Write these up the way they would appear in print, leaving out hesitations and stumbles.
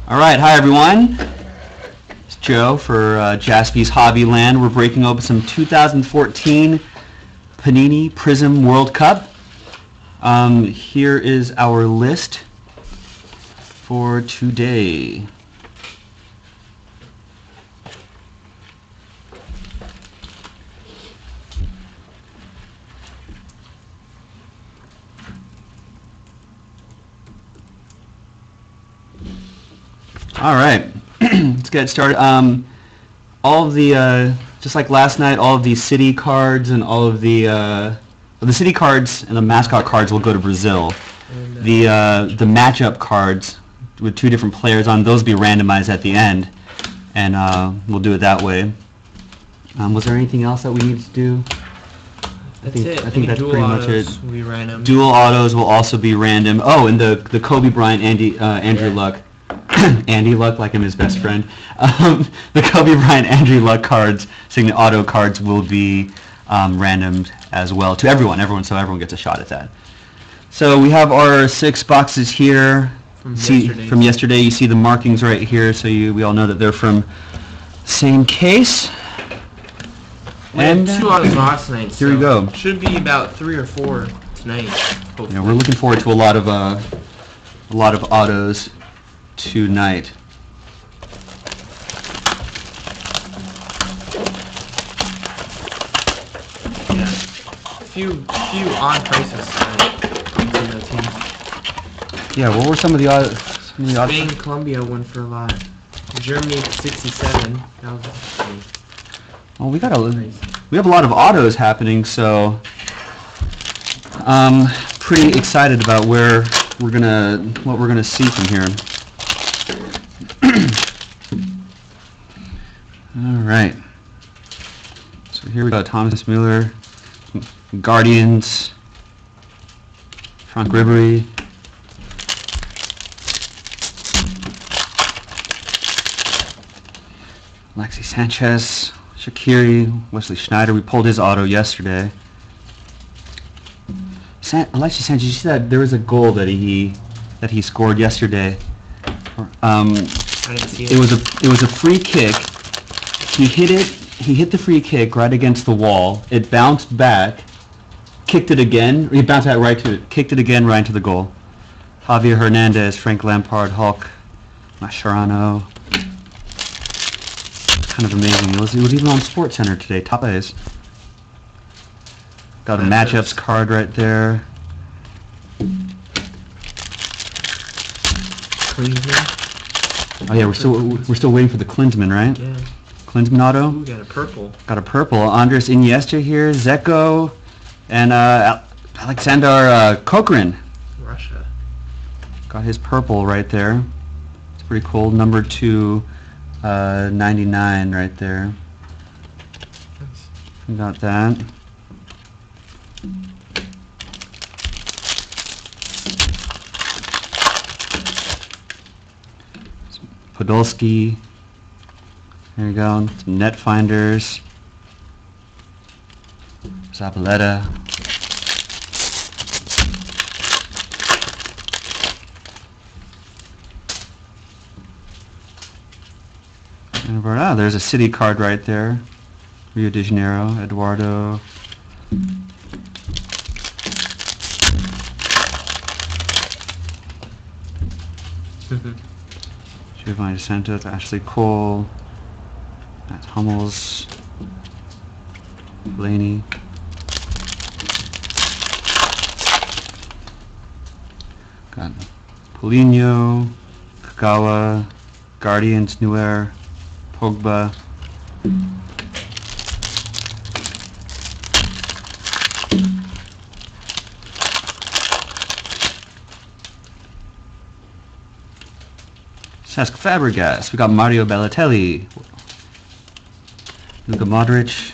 All right, hi everyone. It's Joe for Jaspy's Hobbyland. We're breaking open some 2014 Panini Prizm World Cup. Here is our list for today. All right, let's get started. All of the, just like last night, all of the city cards and all of the city cards and the mascot cards will go to Brazil. The matchup cards with two different players on, those will be randomized at the end, and we'll do it that way. Was there anything else that we need to do? I think that's pretty much it. Will be random. Dual autos will also be random. Oh, and the Kobe Bryant, Andrew Luck. Andy Luck, like I'm his best friend. The Kobe Bryant, Andrew Luck cards, signature auto cards, will be random as well to everyone. So everyone gets a shot at that. So we have our 6 boxes here. From yesterday. You see the markings right here, so we all know that they're from same case. We had 2 autos last night. Here we go. Should be about 3 or 4 tonight. Hopefully. Yeah, we're looking forward to a lot of autos tonight. Yeah, few odd prices tonight. Yeah, what were some of the odd? Spain, Colombia went for a lot. Germany 67. That was interesting. Well, we have a lot of autos happening, so pretty excited about what we're gonna see from here. All right. So here we go. Thomas Mueller, Guardians, Frank Ribery. Alexis Sanchez, Shaqiri, Wesley Schneider. We pulled his auto yesterday. Alexis Sanchez, you see that there was a goal that he scored yesterday. I didn't see it. It was a free kick. He hit it. He hit the free kick right against the wall. It bounced back, kicked it again. He bounced back right to it, kicked it again right into the goal. Javier Hernandez, Frank Lampard, Hulk, Mascherano. Kind of amazing. It was even on SportsCenter today. Top A's. Got a matchups card right there. Klinsmann. Oh yeah, we're still waiting for the Klinsmann, right? Yeah. Klinsmann auto. Ooh, got a purple. Got a purple. Andres Iniesta here, Zeko, and Alexander Kokorin. Russia. Got his purple right there. It's pretty cool. Number 299 right there. Nice. We got that. Podolski. There you go. Some net finders. Zabaleta. And there's a city card right there. Rio de Janeiro, Eduardo. Giovanni Dos Santos, Ashley Cole, Matt Hummels, Blaney. Got Paulinho, Kagawa, Guardians, Neuer, Pogba. Cesc Fabregas. We got Mario Balotelli, Luka Modric,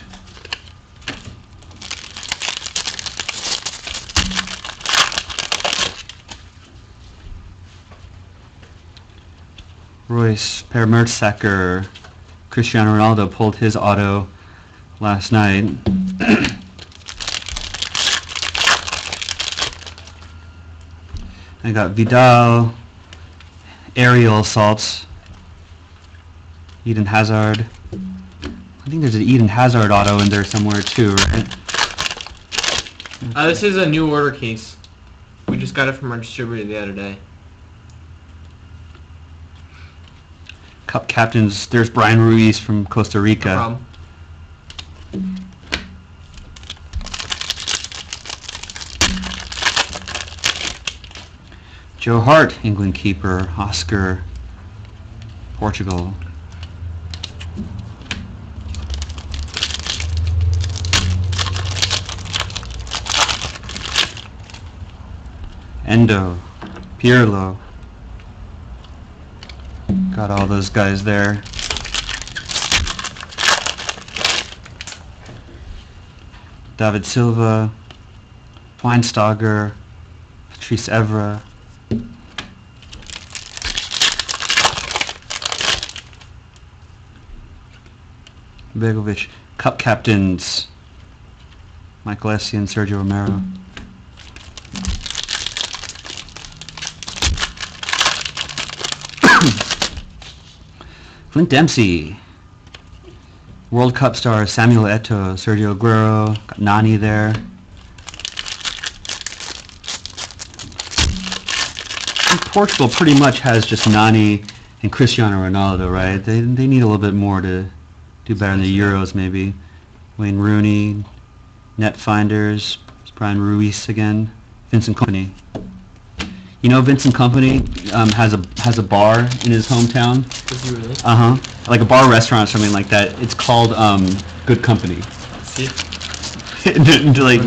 Royce, Per Mertesacker, Cristiano Ronaldo pulled his auto last night. I got Vidal, Aerial Assaults, Eden Hazard. I think there's an Eden Hazard auto in there somewhere too, right? This is a new order case. We just got it from our distributor the other day. Cup captains. There's Brian Ruiz from Costa Rica. No problem. Joe Hart, England keeper. Oscar, Portugal. Endo, Pirlo. Got all those guys there. David Silva, Schweinsteiger, Patrice Evra. Begovic. Cup captains, Michael Essien and Sergio Romero. Clint Dempsey. World Cup stars Samuel Eto'o, Sergio Aguero, got Nani there. And Portugal pretty much has just Nani and Cristiano Ronaldo, right? They need a little bit more to do better in the Euros, maybe. Wayne Rooney, Net Finders, Brian Ruiz again, Vincent Kompany. You know, Vincent Kompany has a bar in his hometown. Does he really? Like a bar restaurant or something like that. It's called Good Company. See? Like,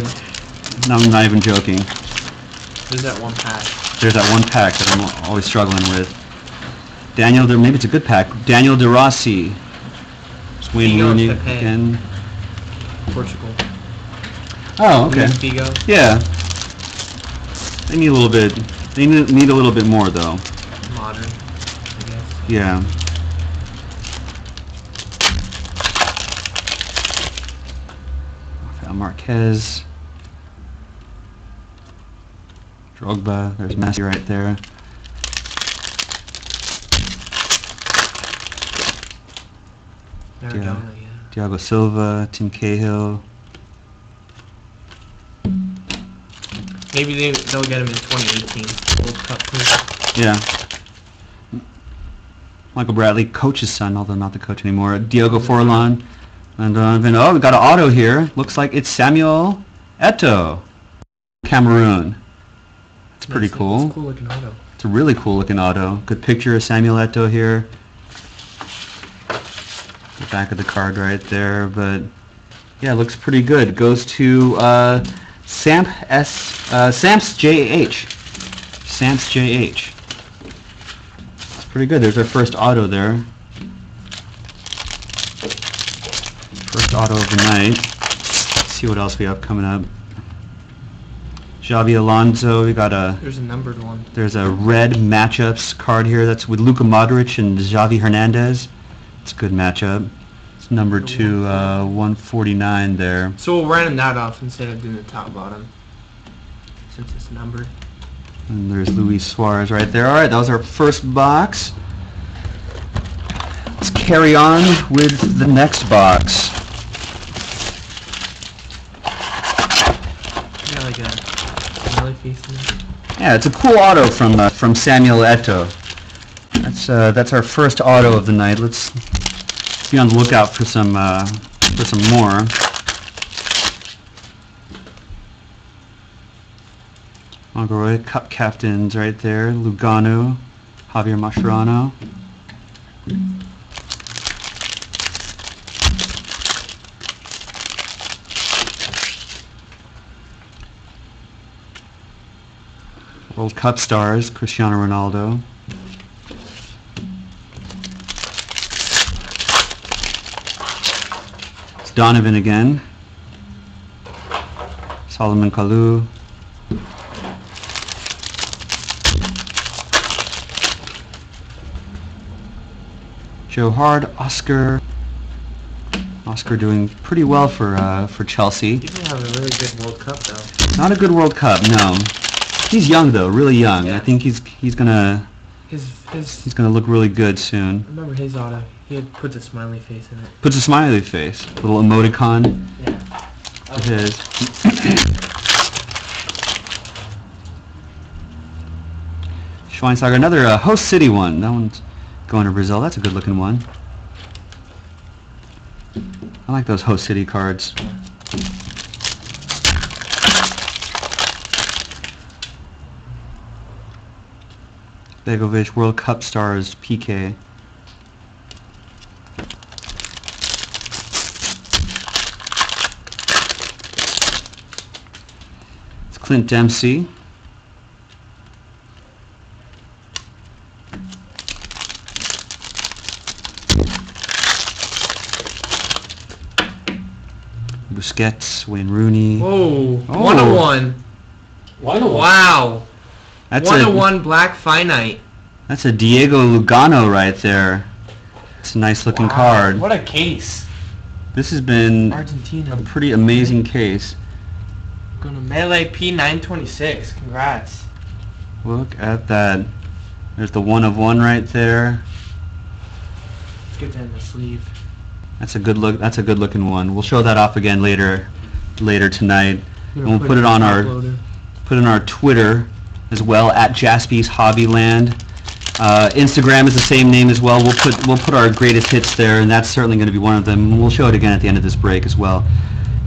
no, I'm not even joking. There's that one pack. There's that one pack that I'm always struggling with. Maybe it's a good pack. Daniel De Rossi. Wayne Rooney again. Portugal. Oh, okay. Figo. Yeah. They need a little bit. They need a little bit more, though. Modern, I guess. Yeah. Marquez. Drogba. There's Messi right there. Maradona, yeah. Thiago Silva, Tim Cahill. Maybe they'll get him in 2018 World Cup. Please. Yeah. Michael Bradley, coach's son, although not the coach anymore. Diogo Forlan. And oh, we got an auto here. Looks like it's Samuel Eto'o, Cameroon. It's pretty cool. It's a cool looking auto. It's a really cool looking auto. Good picture of Samuel Eto'o here. The back of the card right there, but yeah, it looks pretty good. It goes to Samps JH. Samps JH. It's pretty good. There's our first auto there. First auto of the night. Let's see what else we have coming up. Xavi Alonso. We got a. There's a numbered one. There's a red matchups card here. That's with Luka Modric and Xavi Hernandez. It's a good matchup. It's number 2, 149 there. So we'll round that off instead of doing the top bottom, since it's numbered. And there's Luis Suarez right there. All right, that was our first box. Let's carry on with the next box. Yeah, like a smiley face in there. Yeah, it's a cool auto from Samuel Eto'o. That's our first auto of the night. Let's be on the lookout for some more. Mongaroy, Cup captains right there. Lugano, Javier Mascherano. World Cup stars, Cristiano Ronaldo. It's Donovan again. Solomon Kalou. Joe Hart, Oscar. Oscar doing pretty well for Chelsea. You have a really good World Cup though. Not a good World Cup, no. He's young though, really young. Yeah. I think he's gonna His look really good soon. I remember his auto. He puts a smiley face in it. Puts a smiley face, little emoticon. Yeah. Of his. Schweinsteiger, another host city one. That one's going to Brazil. That's a good looking one. I like those host city cards. Begovic, World Cup stars, PK. It's Clint Dempsey. Busquets, Wayne Rooney. Whoa, Oh. 101. Wow. That's 101 black finite. That's a Diego Lugano right there. It's a nice looking card. What a case. This has been Argentina. a pretty amazing case. Going to Melee P926. Congrats. Look at that. There's the 1 of 1 right there. Let's get that in the sleeve. That's a good look. That's a good looking one. We'll show that off again later tonight. And we'll put it on our Twitter as well at Jaspy's Hobbyland. Instagram is the same name as well. We'll put our greatest hits there, and that's certainly going to be one of them. We'll show it again at the end of this break as well.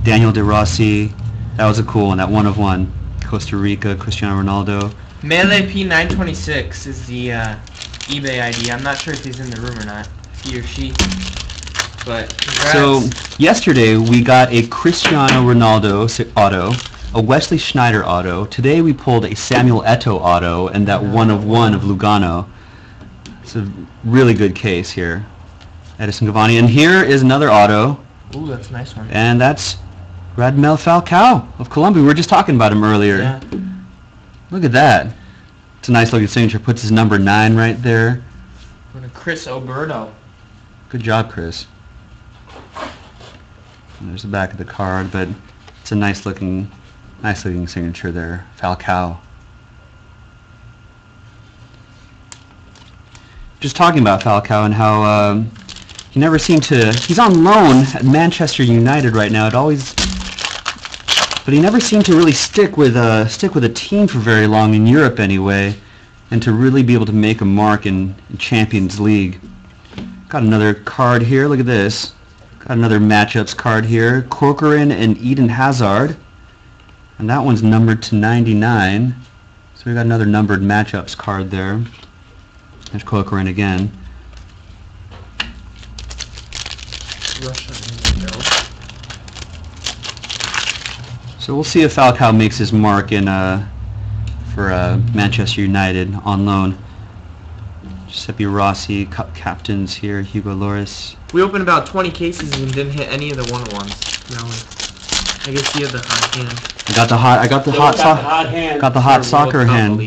Daniel De Rossi, that was a cool one. That 1 of 1. Costa Rica, Cristiano Ronaldo. Melee P926 is the eBay ID. I'm not sure if he's in the room or not, he or she. But congrats. So yesterday we got a Cristiano Ronaldo auto, a Wesley Sneijder auto. Today we pulled a Samuel Eto'o auto and that 1 of 1 of Lugano. It's a really good case here. Edison Cavani. And here is another auto. Ooh, that's a nice one. And that's Radamel Falcao of Colombia. We were just talking about him earlier. Yeah. Look at that. It's a nice looking signature. Puts his number 9 right there. What a Chris Oberto. Good job, Chris. And there's the back of the card, but it's a nice looking signature there. Falcao. Just talking about Falcao and how he never seemed to. He's on loan at Manchester United right now. But he never seemed to really stick with a team for very long in Europe anyway, and to really be able to make a mark in Champions League. Got another card here. Look at this. Got another matchups card here. Corcoran and Eden Hazard, and that one's numbered to 99. So we got another numbered matchups card there. There's Corcoran again. So we'll see if Falcao makes his mark for Manchester United on loan. Giuseppe Rossi, Cup captains here. Hugo Lloris. We opened about 20 cases and didn't hit any of the 1-on-1s. No. I guess you have the hot hand. I got the hot soccer hand.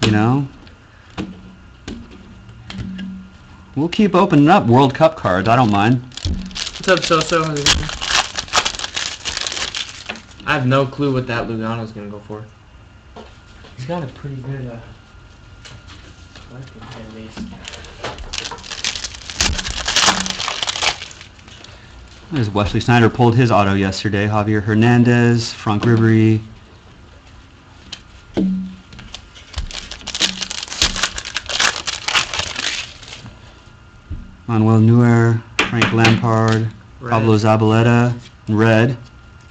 You know. We'll keep opening up World Cup cards. I don't mind. What's up, Soso? I have no clue what that Lugano's gonna go for. He's got a pretty good collecting hand base. There's Wesley Sneijder pulled his auto yesterday. Javier Hernandez, Franck Ribéry. Manuel Neuer, Frank Lampard, Red. Pablo Zabaleta, red.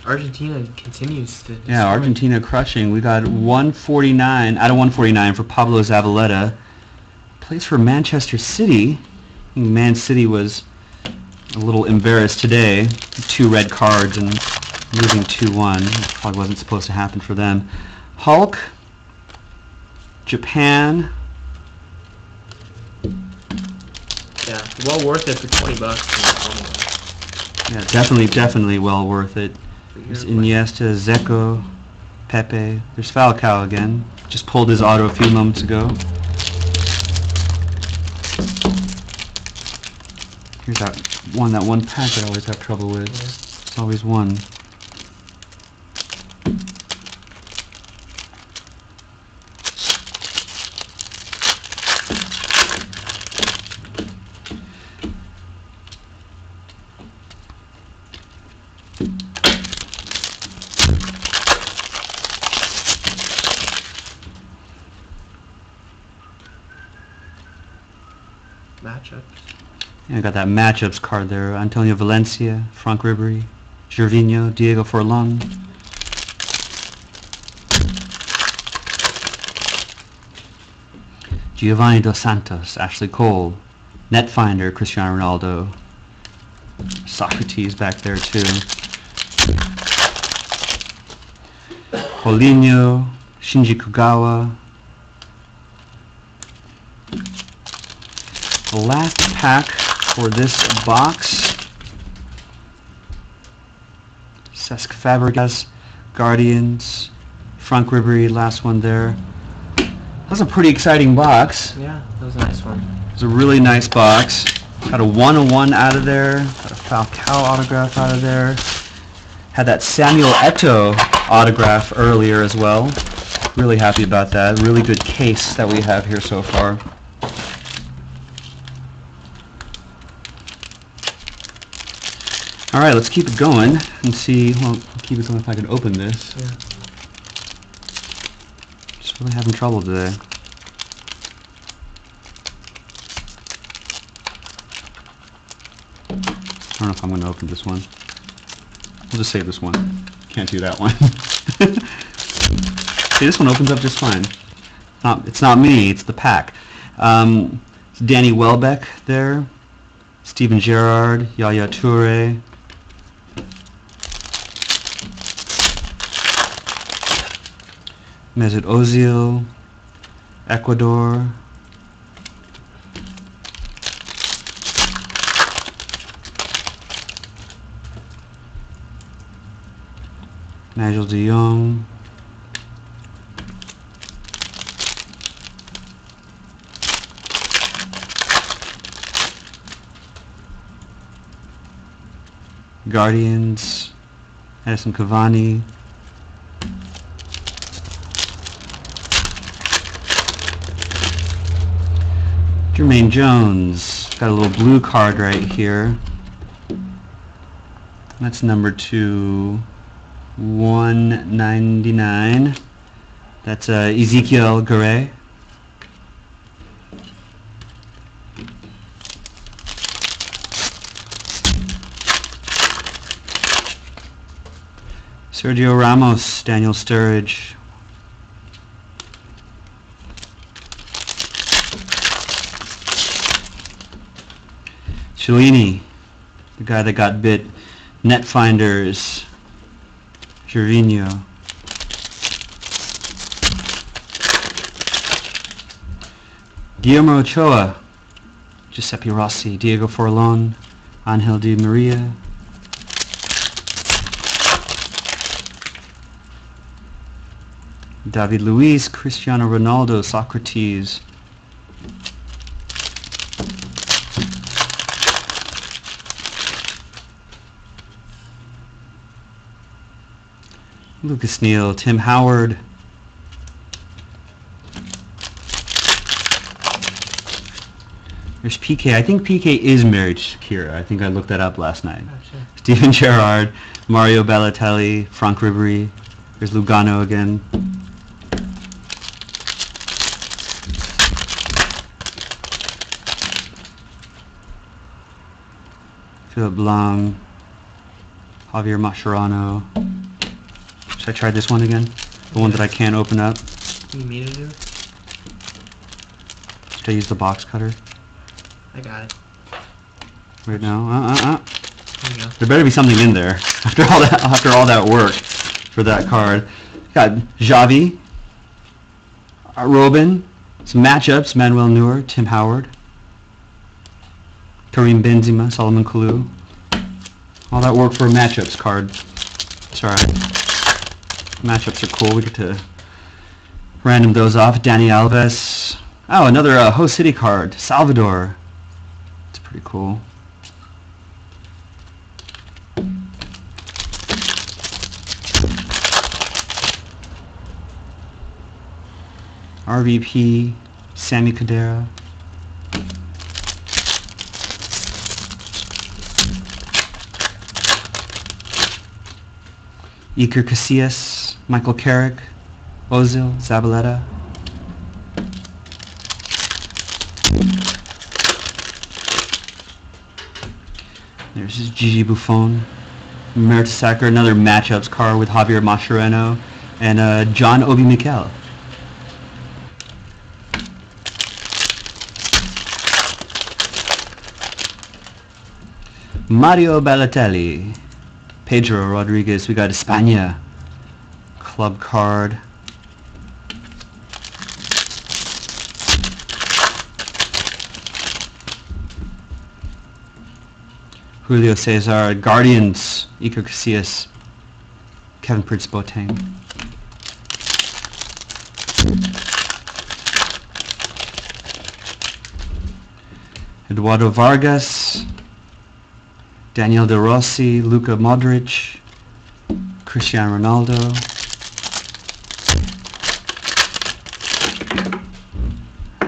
Argentina continues to destroy. Yeah, Argentina crushing. We got 149 out of 149 for Pablo Zabaleta. Plays for Manchester City. I think Man City was a little embarrassed today. 2 red cards and losing 2-1. Probably wasn't supposed to happen for them. Hulk, Japan. Yeah, well worth it for $20. Yeah, definitely well worth it. There's Iniesta, Zeko, Pepe. There's Falcao again. Just pulled his auto a few moments ago. Here's that one pack I always have trouble with. It's always one. matchups. Yeah, I got that matchups card there. Antonio Valencia, Frank Ribery, Gervinho, Diego Forlán. Giovanni Dos Santos, Ashley Cole, Netfinder, Cristiano Ronaldo, Socrates back there too. Paulinho, Shinji Kugawa. The last pack for this box. Cesc Fabregas, Guardians, Frank Ribery, last one there. That was a pretty exciting box. Yeah, that was a nice one. It was a really nice box. Got a 101 out of there. Got a Falcao autograph out of there. Had that Samuel Eto'o autograph earlier as well. Really happy about that. Really good case that we have here so far. Alright, let's keep it going and see. Well, keep it going if I can open this. Yeah. Just really having trouble today. I don't know if I'm going to open this one. We'll just save this one. Can't do that one. See, this one opens up just fine. It's not me, it's the pack. It's Danny Welbeck there. Steven Gerrard, Yaya Toure. Mesut Ozil, Ecuador. Nigel de Jong. Guardians, Edison Cavani. Jermaine Jones, got a little blue card right here. That's number 2/199. That's Ezekiel Garay. Sergio Ramos, Daniel Sturridge. Chiellini, the guy that got bit. Netfinders, Gervinho. Guillermo Ochoa, Giuseppe Rossi, Diego Forlán, Angel Di Maria. David Luiz, Cristiano Ronaldo, Socrates. Lucas Neal, Tim Howard. There's PK. I think PK is married to Shakira. I think I looked that up last night. Gotcha. Steven Gerrard, Mario Balotelli, Frank Ribery. There's Lugano again. Philip Blanc, Javier Mascherano. Should I try this one again? The one that I can't open up. You mean to do it? Should I use the box cutter I got it. right now? There you go. There better be something in there after all that work for that card. Got Xavi, Robin, some matchups: Manuel Neuer, Tim Howard, Karim Benzema, Solomon Kalou. All that work for a matchups card. It's alright. Matchups are cool. We get to random those off. Dani Alves. Oh, another host city card. Salvador. It's pretty cool. RVP. Sami Khedira. Iker Casillas, Michael Carrick, Ozil, Zabaleta. There's his Gigi Buffon. Mertesacker, another matchups card with Javier Mascherano and John Obi Mikel. Mario Balotelli. Pedro Rodriguez. We got España. Club card. Julio Cesar, Guardians, Iker Casillas, Kevin Prince Boateng. Eduardo Vargas, Daniel De Rossi, Luka Modric, Cristiano Ronaldo.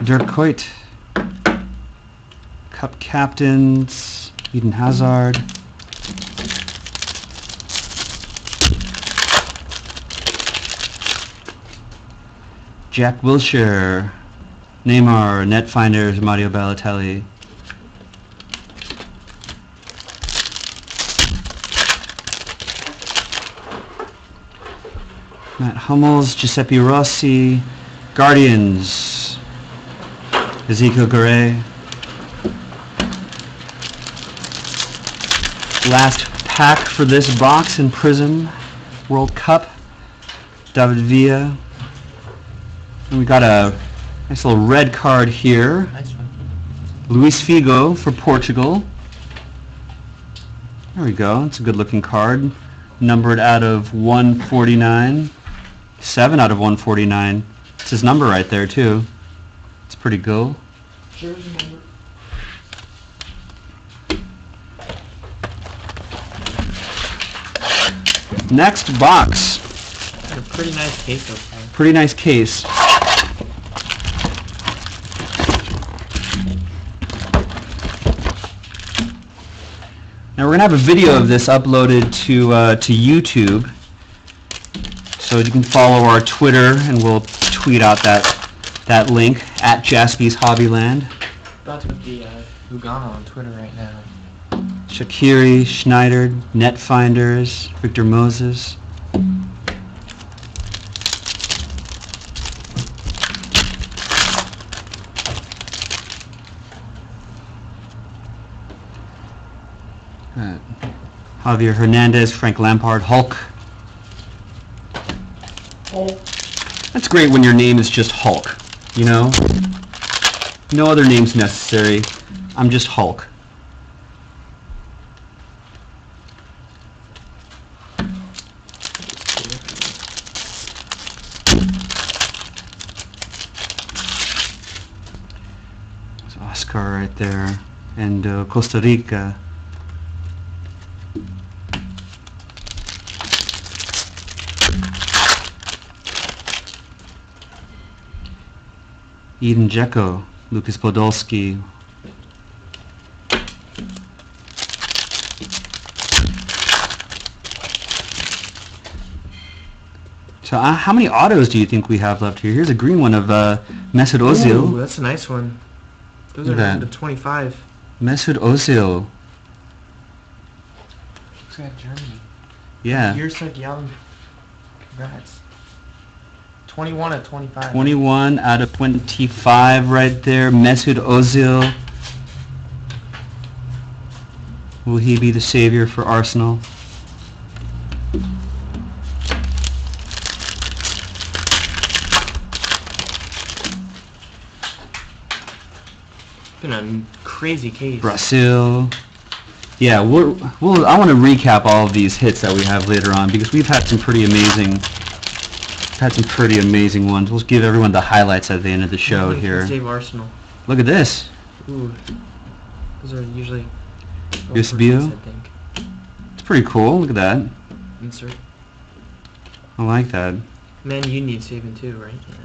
Dirk Kuyt, Cup Captains, Eden Hazard. Jack Wilshere. Neymar. Netfinders. Mario Balotelli. Matt Hummels. Giuseppe Rossi. Guardians. Ezekiel Garay. Last pack for this box in Prizm World Cup. David Villa. And we got a nice little red card here. Nice one. Luis Figo for Portugal. There we go. It's a good looking card. Numbered out of 149. 7 out of 149. It's his number right there too. It's pretty cool. Jersey number. Next box. Got a pretty nice case so far. Pretty nice case. Now we're gonna have a video of this uploaded to YouTube, so you can follow our Twitter, and we'll tweet out that link at Jaspy's Hobbyland. About to put the Lugano on Twitter right now. Shaqiri, Schneider, Netfinders, Victor Moses. Javier Hernandez, Frank Lampard, Hulk. Hulk. That's great when your name is just Hulk, you know? No other names necessary. I'm just Hulk. There's Oscar right there. And Costa Rica. Eden Dzeko, Lucas Podolski. So how many autos do you think we have left here? Here's a green one of Mesut Ozil. Ooh, that's a nice one. Those Look are at the that. 25. Mesut Ozil. Looks like Germany. Yeah. You're so young. Congrats. 21 out of 25. 21 out of 25 right there. Mesut Ozil. Will he be the savior for Arsenal? Been a crazy case. Brazil. Yeah, I want to recap all of these hits that we have later on, because we've had some pretty amazing ones. We'll give everyone the highlights at the end of the show here. Save Arsenal. Look at this. Ooh. Those are usually Eusebio. I think. It's pretty cool. Look at that. Insert. I like that. Man, you need saving too, right? Yeah.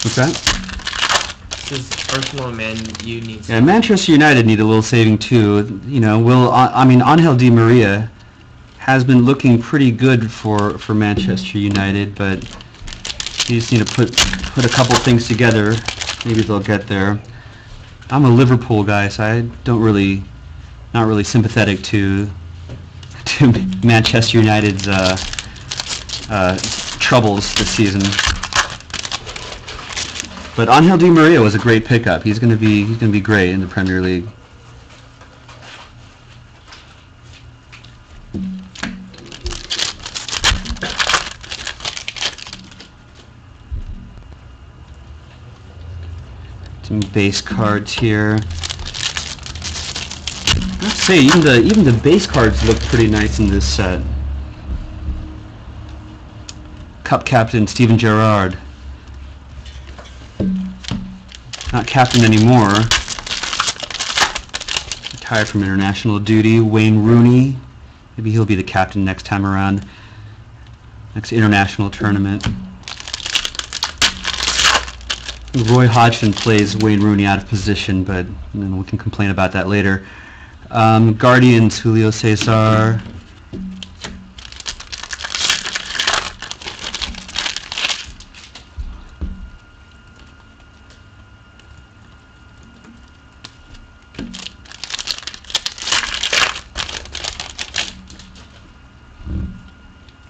What's that? Because Arsenal and Man U need Yeah, saving. Manchester United need a little saving too. You know, Angel Di Maria has been looking pretty good for Manchester United, but you just need to put a couple things together. Maybe they'll get there. I'm a Liverpool guy, so I don't really, not really sympathetic to Manchester United's troubles this season. But Angel Di Maria was a great pickup. He's going to be great in the Premier League. Some base cards here. Let's say even the base cards look pretty nice in this set. Cup captain Steven Gerrard. Not captain anymore. Retired from international duty. Wayne Rooney. Maybe he'll be the captain next time around. Next international tournament. Roy Hodgson plays Wayne Rooney out of position, but we can complain about that later. Guardians, Julio Cesar.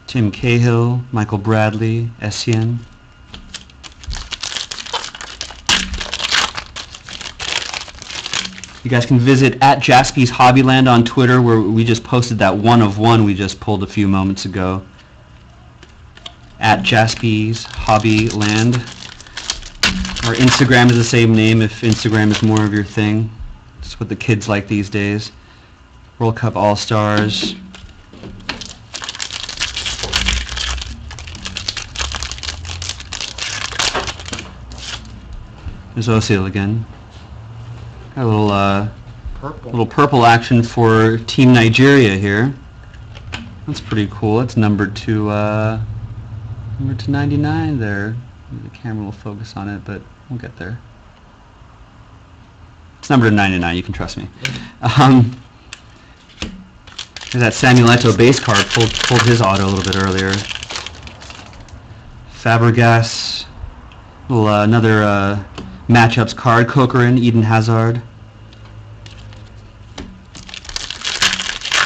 Tim Cahill, Michael Bradley, Essien. You guys can visit at Jaspy's Hobbyland on Twitter, where we just posted that one of one we just pulled a few moments ago. At Jaspy's Hobbyland. Our Instagram is the same name if Instagram is more of your thing. It's what the kids like these days. World Cup All-Stars. There's Ozil again. Got a little purple action for Team Nigeria here. That's pretty cool. It's numbered to 99 there. The camera will focus on it, but we'll get there. It's numbered to 99. You can trust me. There's that Samuel Eto'o base card. Pulled his auto a little bit earlier. Fabregas. Another matchups card. Corcoran, Eden Hazard.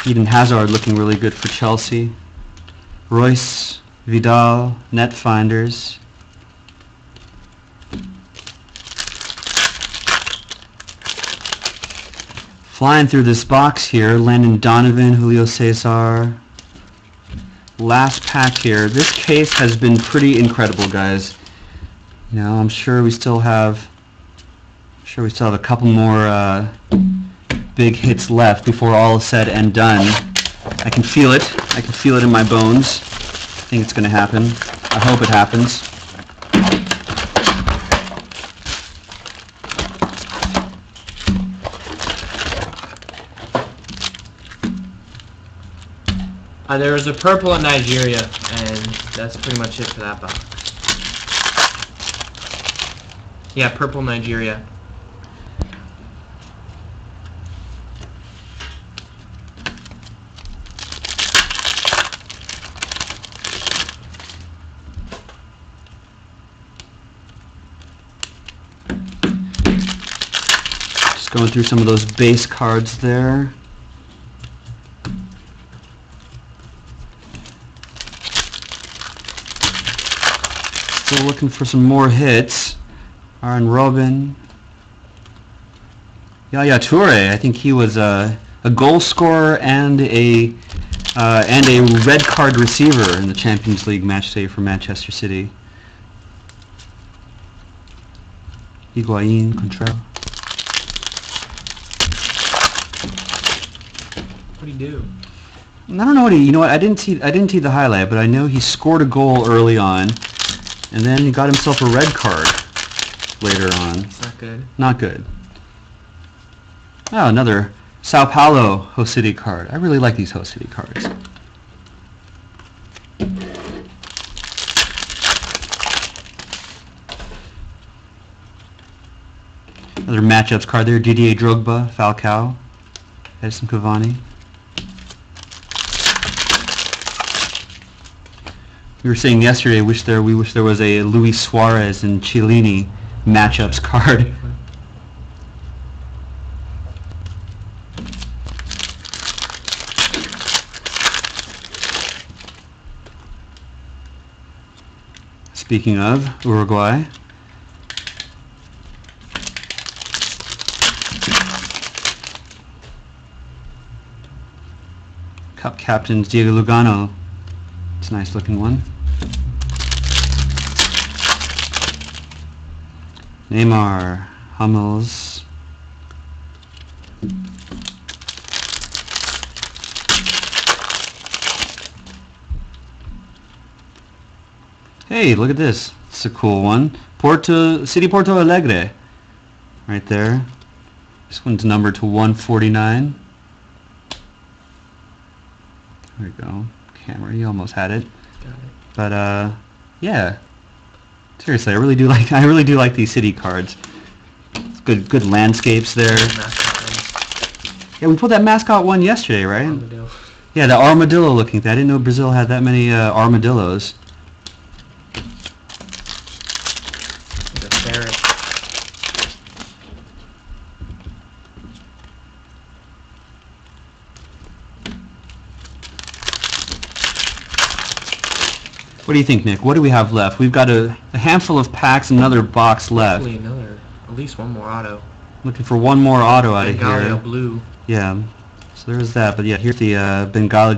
Eden Hazard looking really good for Chelsea. Royce, Vidal, net finders. Flying through this box here, Landon Donovan, Julio Cesar. Last pack here. This case has been pretty incredible, guys. You know, I'm sure we still have a couple more big hits left before all is said and done. I can feel it. I can feel it in my bones. I think it's going to happen. I hope it happens. There was a purple in Nigeria, and that's pretty much it for that box. Yeah, purple Nigeria. Just going through some of those base cards there. Still looking for some more hits. Aaron Robin. Yaya Toure, I think he was a goal scorer and a red card receiver in the Champions League match day for Manchester City. Higuain, Contreras. What do you do? I don't know what you know what, I didn't see the highlight, but I know he scored a goal early on, and then he got himself a red card later on. It's not good. Not good. Oh, another Sao Paulo host city card. I really like these host city cards. Another matchups card there. Didier Drogba, Falcao, Edison Cavani. We were saying yesterday, we wish there was a Luis Suarez and Chiellini matchups card. Speaking of Uruguay. Cup captains Diego Lugano. It's a nice looking one. Neymar, Hummels. Hey, look at this. It's a cool one. City Porto Alegre. Right there. This one's numbered to 149. There we go. Camera, you almost had it. Got it. But yeah. Seriously, I really do like these city cards. It's good landscapes there. Yeah, we pulled that mascot one yesterday, right? Armadillo. Yeah, the armadillo looking thing. I didn't know Brazil had that many armadillos. The ferret. What do you think, Nick? What do we have left? We've got a handful of packs, another box left. Hopefully at least one more auto. Looking for one more auto out of here. Bengalio blue. Yeah, so there's that. But yeah, here's the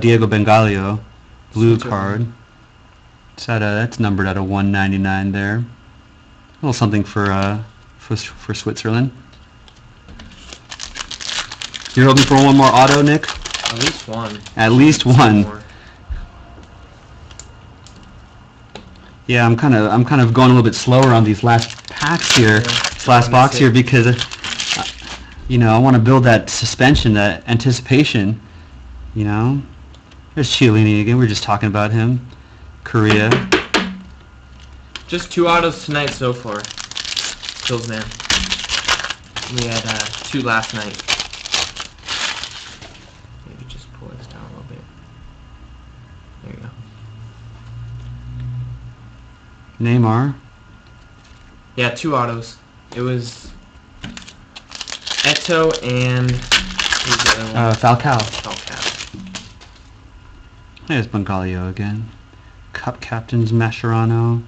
Diego Bengalio blue card. It's that's numbered at a 199 there. A little something for Switzerland. You're hoping for one more auto, Nick? At least one. At least one. More. Yeah, I'm kind of going a little bit slower on these last packs here, this last box here, because you know, I want to build that suspension, that anticipation. You know, there's Chiellini again. We were just talking about him. Korea. Just 2 autos tonight so far. Pillsman. We had 2 last night. Maybe just pull this down a little bit. There you go. Neymar. Yeah, 2 autos. It was Eto and who's the other one? Falcao. Falcao. There's Bengalio again. Cup captains Mascherano.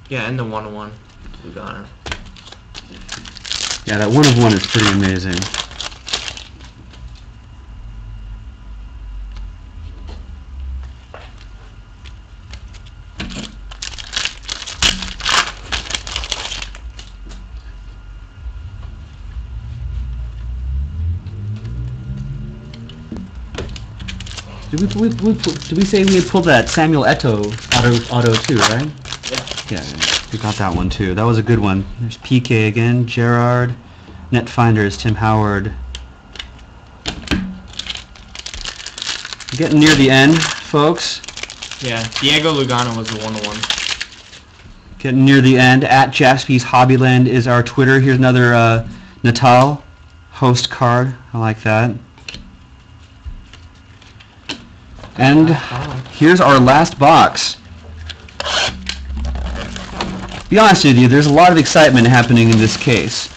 Yeah, and the 1-1 Lugano. Yeah, that 1-of-1 is pretty amazing. Did we say we had pulled that Samuel Eto'o auto too, right? Yeah. Yeah, we got that one too. That was a good one. There's PK again, Gerrard, Netfinders, Tim Howard. Getting near the end, folks. Yeah, Diego Lugano was the 1-1. Getting near the end. At Jaspy's Hobbyland is our Twitter. Here's another Natal host card. I like that. And here's our last box. Be honest with you, there's a lot of excitement happening in this case.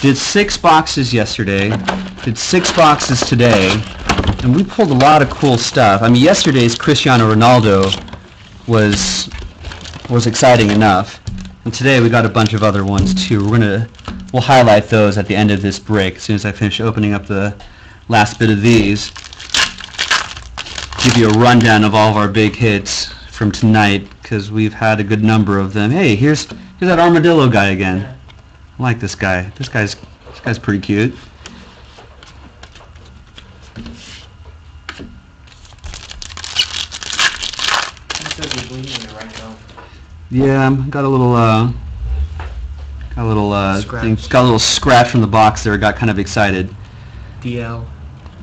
Did 6 boxes yesterday, did 6 boxes today, and we pulled a lot of cool stuff. I mean, yesterday's Cristiano Ronaldo was exciting enough, and today we got a bunch of other ones too. We'll highlight those at the end of this break as soon as I finish opening up the last bit of these. Give you a rundown of all of our big hits from tonight because we've had a good number of them. Hey, here's that armadillo guy again. I like this guy. This guy's pretty cute. Yeah, got a little scratch from the box there. Got kind of excited. DL.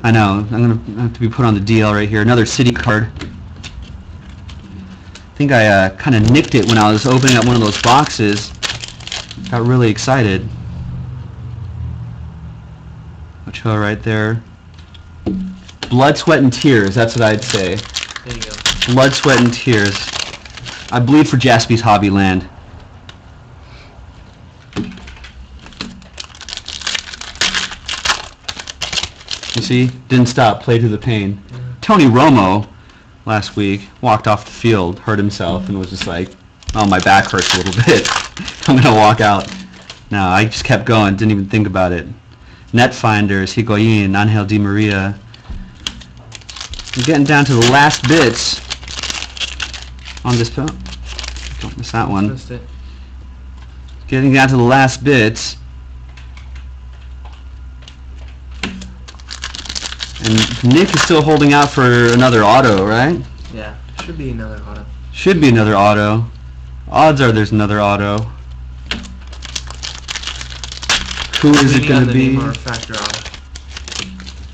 I know. I'm gonna have to be put on the DL right here. Another city card. I think I kind of nicked it when I was opening up one of those boxes. Got really excited. Ochoa right there. Blood, sweat, and tears. That's what I'd say. There you go. Blood, sweat, and tears. I bleed for Jaspy's Hobbyland. You see? Didn't stop. Played through the pain. Tony Romo last week walked off the field, hurt himself, and was just like, Oh, my back hurts a little bit. I'm gonna walk out. No, I just kept going. Didn't even think about it. Netfinders, Higuain, Angel Di Maria. We're getting down to the last bits on this. Don't miss that one. Missed it. Getting down to the last bits. And Nick is still holding out for another auto, right? Yeah, should be another auto. Should be another auto. Odds are there's another auto. Who is it going to be? Neymar refractor auto.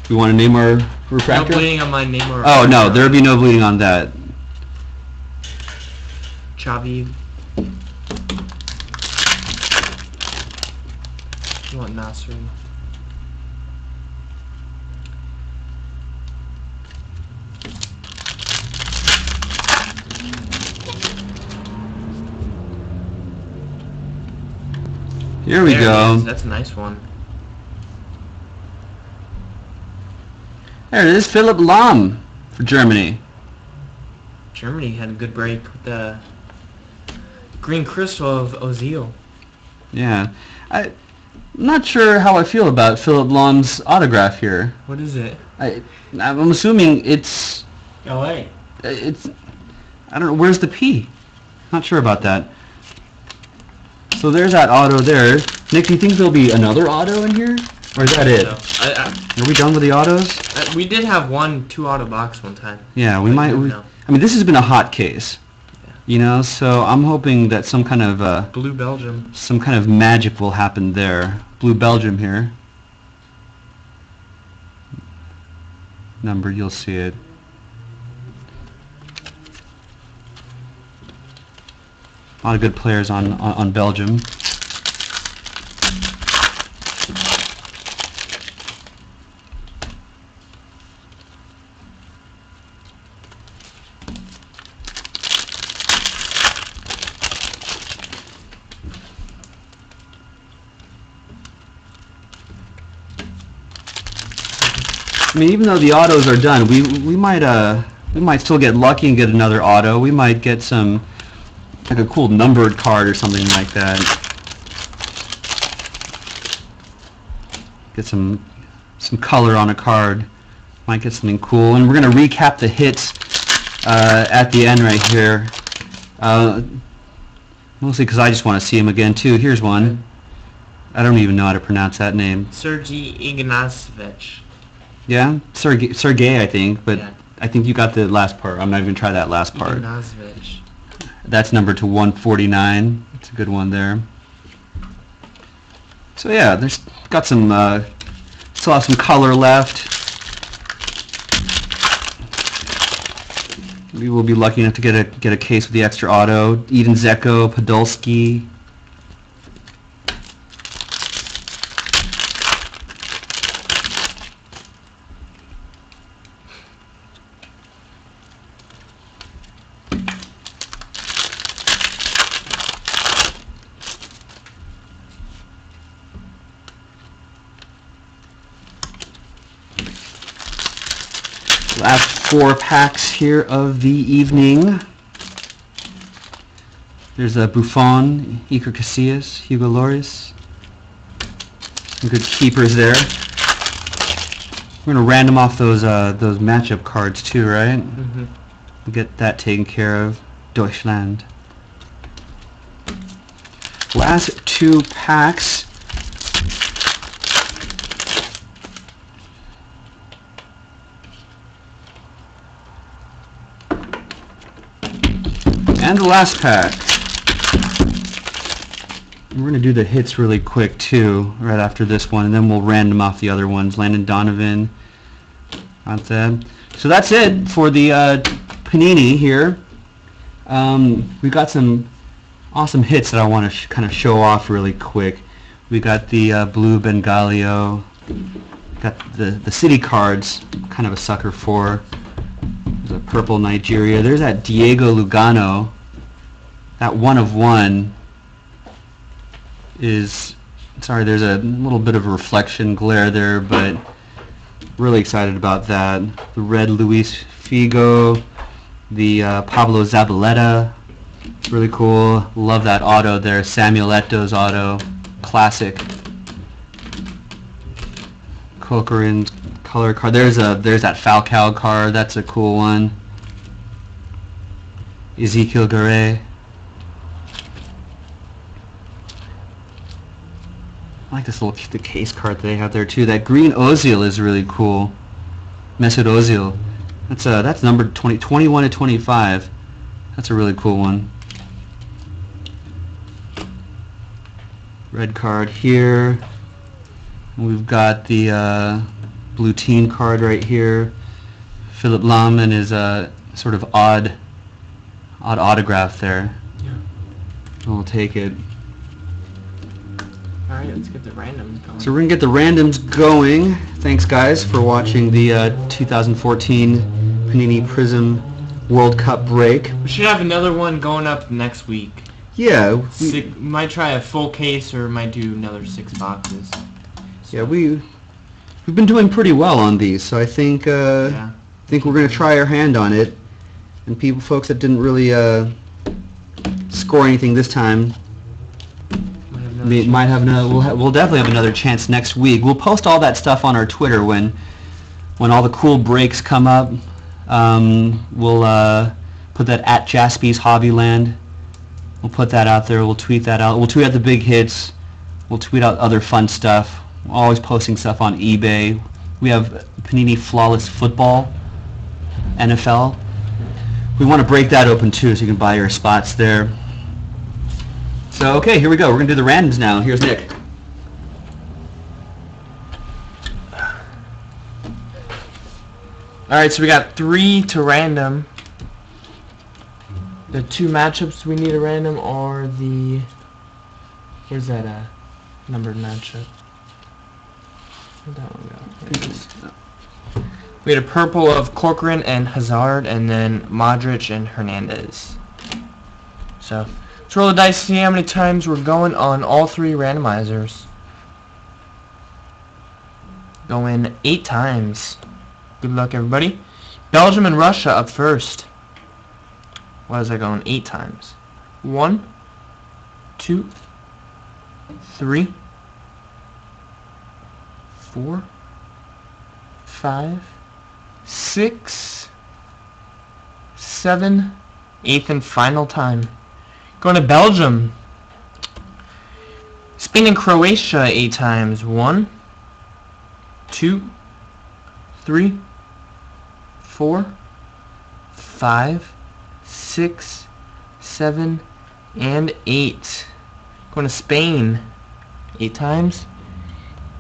We want to Neymar refractor? No bleeding on my Neymar. Oh no, there would be no bleeding on that. Xavi. You want Nasri? Here we go. That's a nice one. There it is, Philipp Lahm for Germany. Germany had a good break with the green crystal of Ozil. Yeah. I'm not sure how I feel about Philipp Lahm's autograph here. What is it? I'm assuming it's... LA. It's... I don't know, where's the P? Not sure about that. So there's that auto there. Nick, do you think there'll be another auto in here? Or is that it? So, Are we done with the autos? we did have 2 auto box one time. Yeah, we might... I mean, this has been a hot case. Yeah. You know, so I'm hoping that some kind of... Blue Belgium. Some kind of magic will happen there. Blue Belgium here. Number, you'll see it. A lot of good players on Belgium. I mean, even though the autos are done, we might still get lucky and get another auto. We might get some, like a cool numbered card or something like that. Get some color on a card. Might get something cool. And we're gonna recap the hits at the end right here. Mostly because I just want to see him again too. Here's one. I don't even know how to pronounce that name. Sergei Ignashevich. Yeah, Sergey, I think, but Yeah. I think you got the last part. I'm not even trying that last part. Ignashevich. That's numbered to 149. It's a good one there. So yeah, there's got some, still have some color left. We will be lucky enough to get a case with the extra auto. Eden Zeko, Podolski. Last 4 packs here of the evening. There's a Buffon, Iker Casillas, Hugo Lloris. Some good keepers there. We're gonna random off those matchup cards too, right? Mm-hmm. We'll get that taken care of. Deutschland. Last 2 packs. And the last pack. We're going to do the hits really quick too, right after this one, and then we'll random off the other ones. Landon Donovan. Not that. So that's it for the Panini here. We've got some awesome hits that I want to kind of show off really quick. We got the blue Bengalio. Got the city cards, kind of a sucker for. There's a purple Nigeria. There's that Diego Lugano. That 1 of 1 is, sorry, there's a little bit of a reflection glare there, but really excited about that. The red Luis Figo, the Pablo Zabaleta, Really cool. Love that auto there. Samuel Eto'o's auto. Classic. Corcoran's color card. There's that Falcao card. That's a cool one. Ezekiel Garay. I like this the case card that they have there too. That green Ozil is really cool. Mesut Ozil. That's numbered 21 to 25. That's a really cool one. Red card here. We've got the blue team card right here. Philip Lahm and his sort of odd autograph there. Yeah. We'll take it. Alright, let's get the randoms going. So we're going to get the randoms going. Thanks guys for watching the 2014 Panini Prizm World Cup break. We should have another one going up next week. Yeah. Might try a full case or might do another 6 boxes. So. Yeah, we've been doing pretty well on these, so I think we're going to try our hand on it. And folks that didn't really score anything this time, we'll definitely have another chance next week. We'll post all that stuff on our Twitter when all the cool breaks come up. We'll put that at Jaspy's Hobbyland. We'll put that out there. We'll tweet that out. We'll tweet out the big hits. We'll tweet out other fun stuff. We're always posting stuff on eBay. We have Panini Flawless Football, NFL. We want to break that open too, so you can buy your spots there. So okay, here we go. We're gonna do the randoms now. Here's Nick. Alright, so we got 3 to random. The 2 matchups we need a random are the... Where's that numbered matchup? Where'd that one go? There it is. We had a purple of Corcoran and Hazard, and then Modric and Hernandez. So, let's roll the dice, see how many times we're going on all 3 randomizers. Going 8 times. Good luck, everybody. Belgium and Russia up first. Why is that going 8 times? 1, 2, 3, 4, 5, 6, 7, 8th and final time. Going to Belgium. Spain and Croatia 8 times. 1, 2, 3, 4, 5, 6, 7, and 8. Going to Spain 8 times.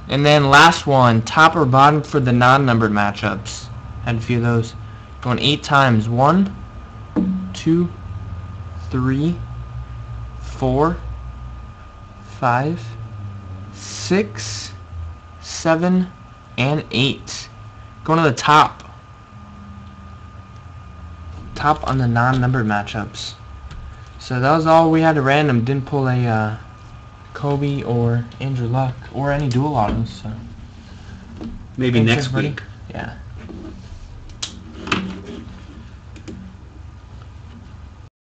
And then last one, top or bottom for the non-numbered matchups. Had a few of those. Going 8 times. 1, 2, 3, 4, 5, 6, 7, and 8. Going to the top. Top on the non-numbered matchups. So that was all we had to random. Didn't pull a Kobe or Andrew Luck or any dual autos. So Maybe next week. Yeah.